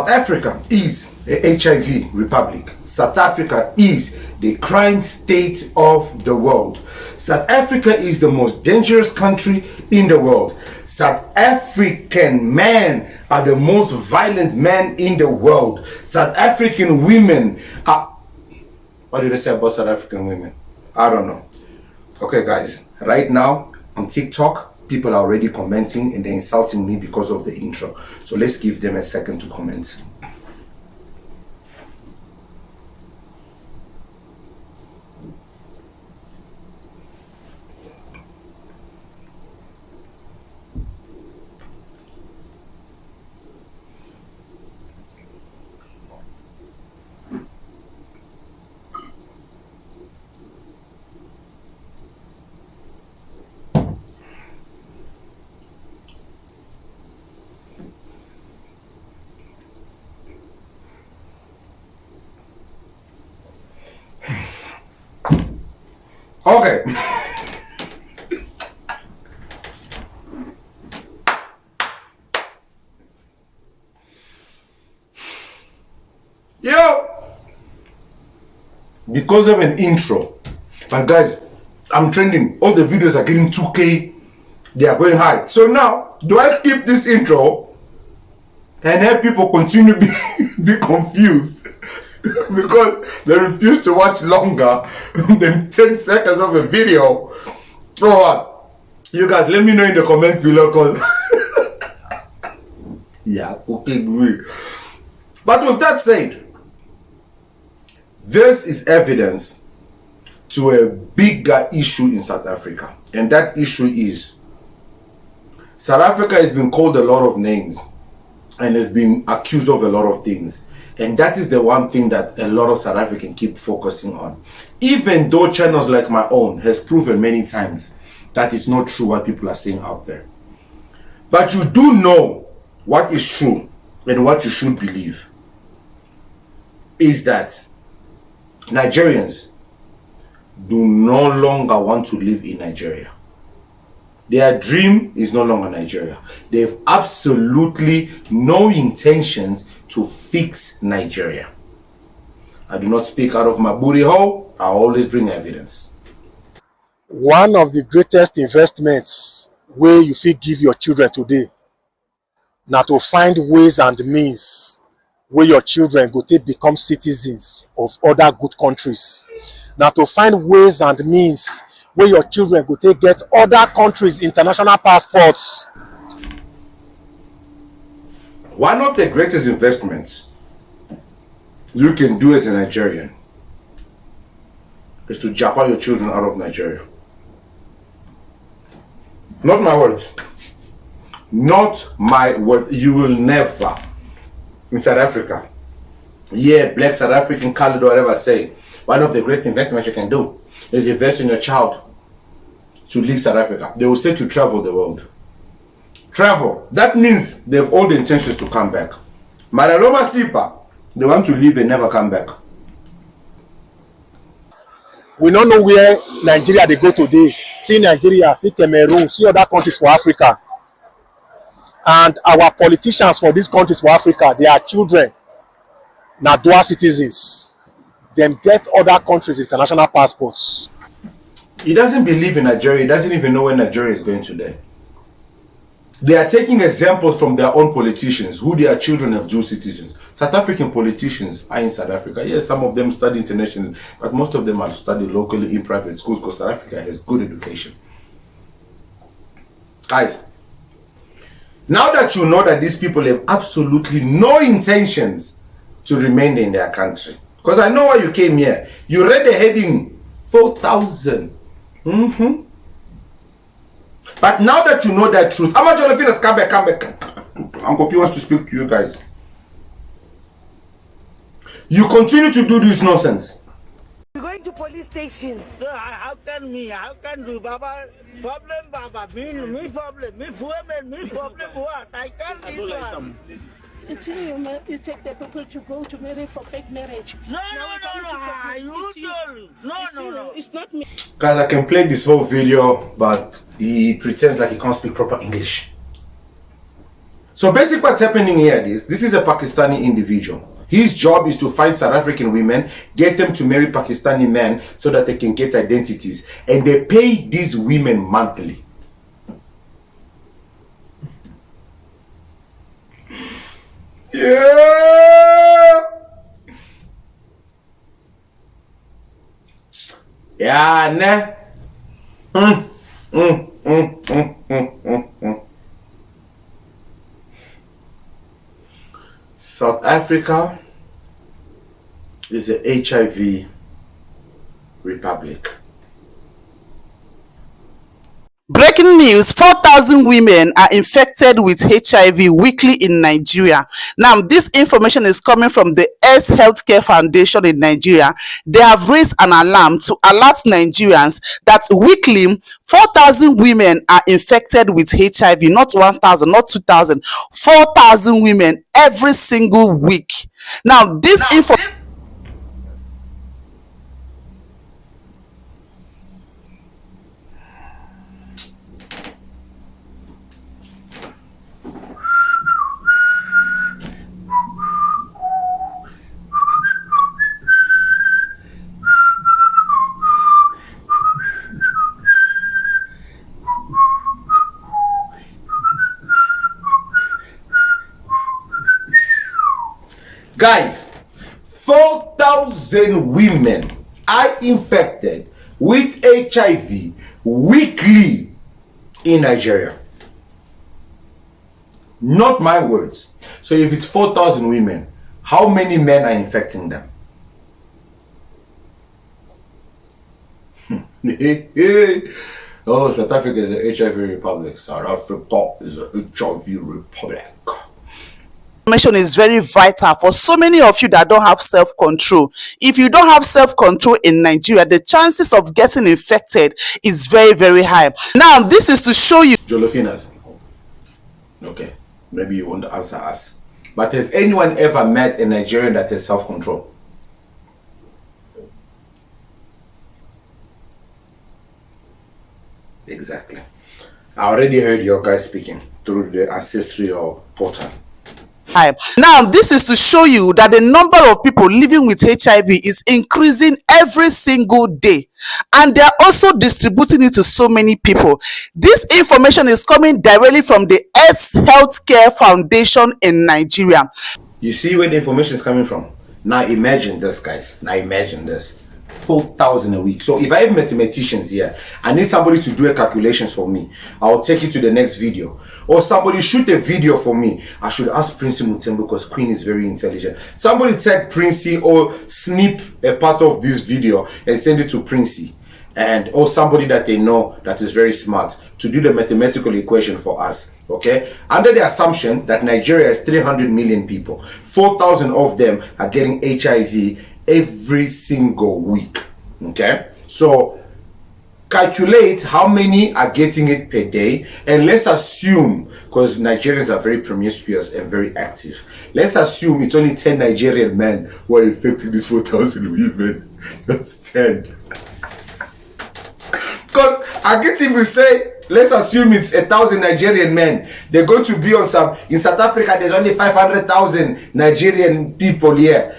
South Africa is a HIV republic. South Africa is the crime state of the world. South Africa is the most dangerous country in the world. South African men are the most violent men in the world. South African women are... What did I say about South African women? I don't know. Okay, guys, right now on TikTok, people are already commenting and they're insulting me because of the intro. So let's give them a second to comment. Okay. Because of an intro, but guys, I'm trending. All the videos are getting 2K. They are going high. So now, do I keep this intro and have people continue to be confused because they refuse to watch longer than 10 seconds of a video? So what? You guys, let me know in the comments below, because yeah, okay, great. But with that said, this is evidence to a bigger issue in South Africa, and that issue is South Africa has been called a lot of names and has been accused of a lot of things, and that is the one thing that a lot of South Africans keep focusing on, even though channels like my own has proven many times that it's not true what people are saying out there. But you do know what is true and what you should believe is that Nigerians do no longer want to live in Nigeria. Their dream is no longer Nigeria. They have absolutely no intentions to fix Nigeria. I do not speak out of my booty hole. I always bring evidence. One of the greatest investments where you fit give your children today, now to find ways and means where your children go to become citizens of other good countries. Now to find ways and means where your children go to get other countries' international passports. One of the greatest investments you can do as a Nigerian is to japa your children out of Nigeria. Not my words. Not my words. You will never, in South Africa, yeah, black South African, colored, whatever, say, one of the great investments you can do is invest in your child to leave South Africa. They will say to travel the world. Travel. That means they have all the intentions to come back. Maraloma Sipa, they want to leave and never come back. We don't know where Nigeria they go today. See Nigeria, see Cameroon, see other countries for Africa. And our politicians for these countries for Africa, they are children, now dual citizens. Them get other countries' international passports. He doesn't believe in Nigeria. He doesn't even know where Nigeria is going today. They are taking examples from their own politicians, who their children have dual citizens. South African politicians are in South Africa. Yes, some of them study internationally, but most of them have studied locally in private schools because South Africa has good education. Guys, now that you know that these people have absolutely no intentions to remain in their country, because I know why you came here. You read the heading 4,000. But now that you know that truth, how much of you come back? Uncle P wants to speak to you guys. You continue to do this nonsense. We're going to police station. How can do Baba? Problem, Baba. Me problem what? I can't do that. It's you take the people to go to marry for fake marriage. No. It's not me. Guys, I can play this whole video, but he pretends like he can't speak proper English. So basically what's happening here is, this is a Pakistani individual. His job is to find South African women, get them to marry Pakistani men so that they can get identities. And they pay these women monthly. Yeah. Yeah, nah. South Africa is a HIV republic. Breaking news, 4,000 women are infected with HIV weekly in Nigeria. Now, this information is coming from the AIDS Healthcare Foundation in Nigeria. They have raised an alarm to alert Nigerians that weekly 4,000 women are infected with HIV, not 1,000, not 2,000, 4,000 women every single week. Now, this information... Guys, 4,000 women are infected with HIV weekly in Nigeria. Not my words. So if it's 4,000 women, how many men are infecting them? Oh, South Africa is a HIV republic. South Africa is a HIV republic. Information is very vital for so many of you that don't have self-control. If you don't have self-control in Nigeria, the chances of getting infected is very, very high. Now, this is to show you... Jolofinas. Okay, maybe you won't answer us. But has anyone ever met a Nigerian that has self-control? Exactly. I already heard your guys speaking through the ancestral portal. Now, this is to show you that the number of people living with HIV is increasing every single day, and they are also distributing it to so many people. This information is coming directly from the AIDS Healthcare Foundation in Nigeria. You see where the information is coming from? Now imagine this, guys. Now imagine this. 4,000 a week. So if I have mathematicians here, I need somebody to do a calculations for me. I'll take you to the next video. Or somebody shoot a video for me. I should ask Princey Mutembo because Queen is very intelligent. Somebody tag Princey or snip a part of this video and send it to Princey. And or somebody that they know that is very smart to do the mathematical equation for us. Okay, under the assumption that Nigeria has 300 million people, 4,000 of them are getting HIV every single week. Okay, so calculate how many are getting it per day, and let's assume, because Nigerians are very promiscuous and very active, let's assume it's only 10 Nigerian men who are infecting these 4,000 women. That's 10. Because I get even say, let's assume it's 1,000 Nigerian men. They're going to be on some. In South Africa, there's only 500,000 Nigerian people here.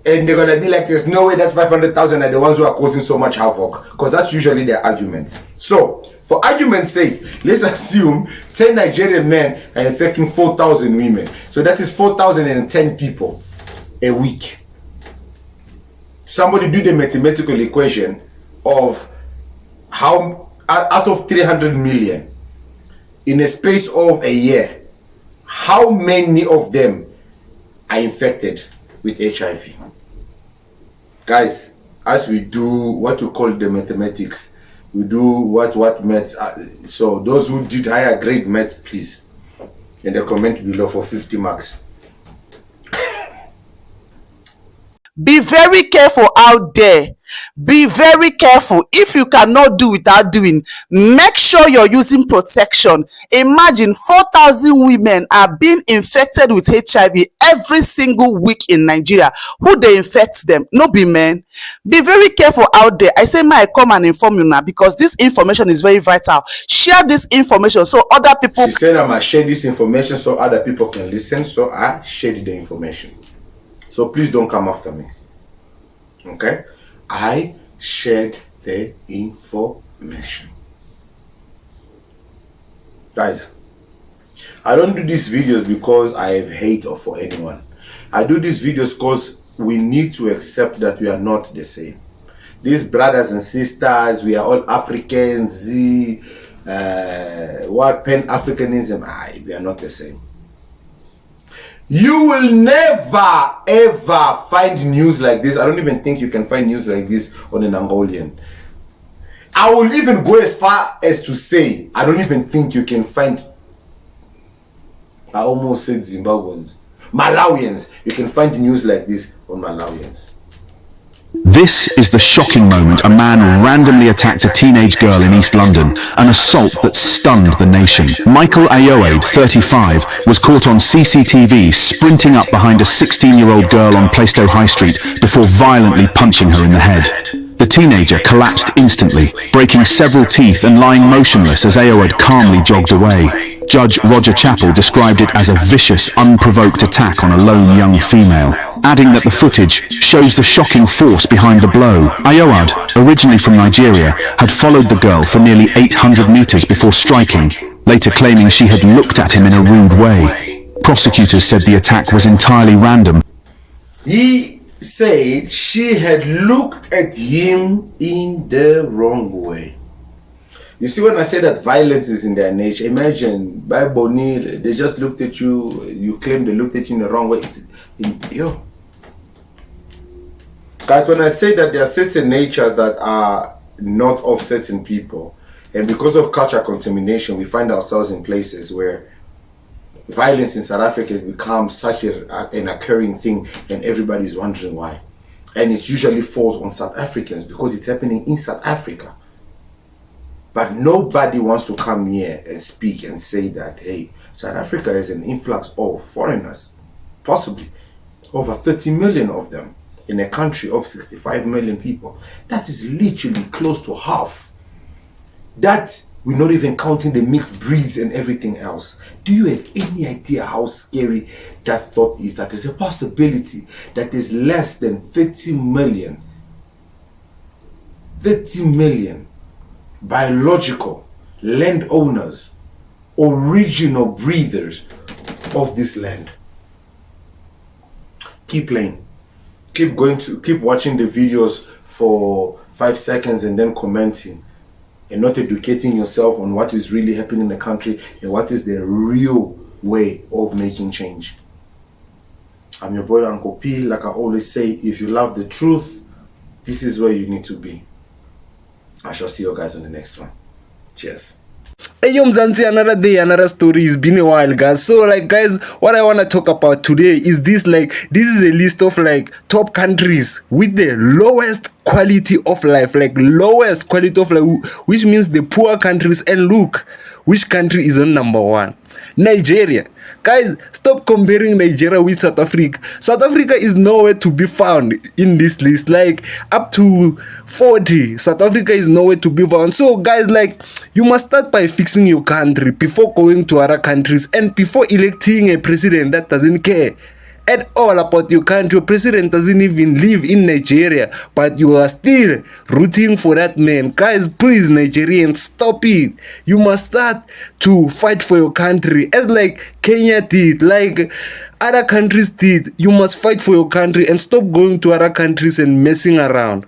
And they're going to be like, there's no way that 500,000 are the ones who are causing so much havoc. Because that's usually their argument. So, for argument's sake, let's assume 10 Nigerian men are infecting 4,000 women. So that is 4,010 people a week. Somebody do the mathematical equation of how out of 300 million in a space of a year, how many of them are infected with HIV? Guys, as we do what we call the mathematics, we do what maths. So those who did higher grade maths, please, in the comment below for 50 marks. Be very careful out there. Be very careful. If you cannot do without doing, make sure you're using protection. Imagine 4,000 women are being infected with HIV every single week in Nigeria. Who they infect them? No be men. Be very careful out there. I say, may I come and inform you now, because this information is very vital. Share this information so other people. She said I must share this information so other people can listen. So I shared the information. So please don't come after me. Okay? I shared the information. Guys, I don't do these videos because I have hate for anyone. I do these videos because we need to accept that we are not the same. These brothers and sisters, we are all Africans. What Pan-Africanism? We are not the same. You will never ever find news like this. I don't even think you can find news like this on an Angolian. I will even go as far as to say I don't even think you can find, I almost said Zimbabweans, Malawians. You can find news like this on Malawians. This is the shocking moment a man randomly attacked a teenage girl in East London, an assault that stunned the nation. Michael Ayoade, 35, was caught on CCTV sprinting up behind a 16-year-old girl on Plaistow High Street before violently punching her in the head. The teenager collapsed instantly, breaking several teeth and lying motionless as Ayoade calmly jogged away. Judge Roger Chappell described it as a vicious, unprovoked attack on a lone young female, adding that the footage shows the shocking force behind the blow. Ayoade, originally from Nigeria, had followed the girl for nearly 800 meters before striking, later claiming she had looked at him in a rude way. Prosecutors said the attack was entirely random. He said she had looked at him in the wrong way. You see, when I say that violence is in their nature, imagine by Bonil, they just looked at you, you claim they looked at you in the wrong way. Yo. Guys, when I say that there are certain natures that are not of certain people, and because of culture contamination, we find ourselves in places where violence in South Africa has become such an occurring thing, and everybody's wondering why. And it usually falls on South Africans because it's happening in South Africa. But nobody wants to come here and speak and say that, hey, South Africa has an influx of foreigners, possibly over 30 million of them in a country of 65 million people. That is literally close to half. That we're not even counting the mixed breeds and everything else. Do you have any idea how scary that thought is? That is a possibility that is less than 30 million biological landowners, original breathers of this land. Keep playing. Keep watching the videos for 5 seconds and then commenting, and not educating yourself on what is really happening in the country and what is the real way of making change. I'm your boy Uncle P. Like I always say, if you love the truth, this is where you need to be. I shall see you guys on the next one. Cheers. Hey yo Mzansi, another day, another story. It's been a while, guys. So like, guys, what I want to talk about today is this is a list of top countries with the lowest quality of life, lowest quality of life, which means the poor countries. And look, which country is on number 1? Nigeria. Guys, stop comparing Nigeria with South Africa. South Africa is nowhere to be found in this list. Up to 40, South Africa is nowhere to be found. So guys, you must start by fixing your country before going to other countries, and before electing a president that doesn't care at all about your country. Your president doesn't even live in Nigeria, but you are still rooting for that man. Guys, please, Nigerians, stop it. You must start to fight for your country, as Kenya did, other countries did. You must fight for your country and stop going to other countries and messing around.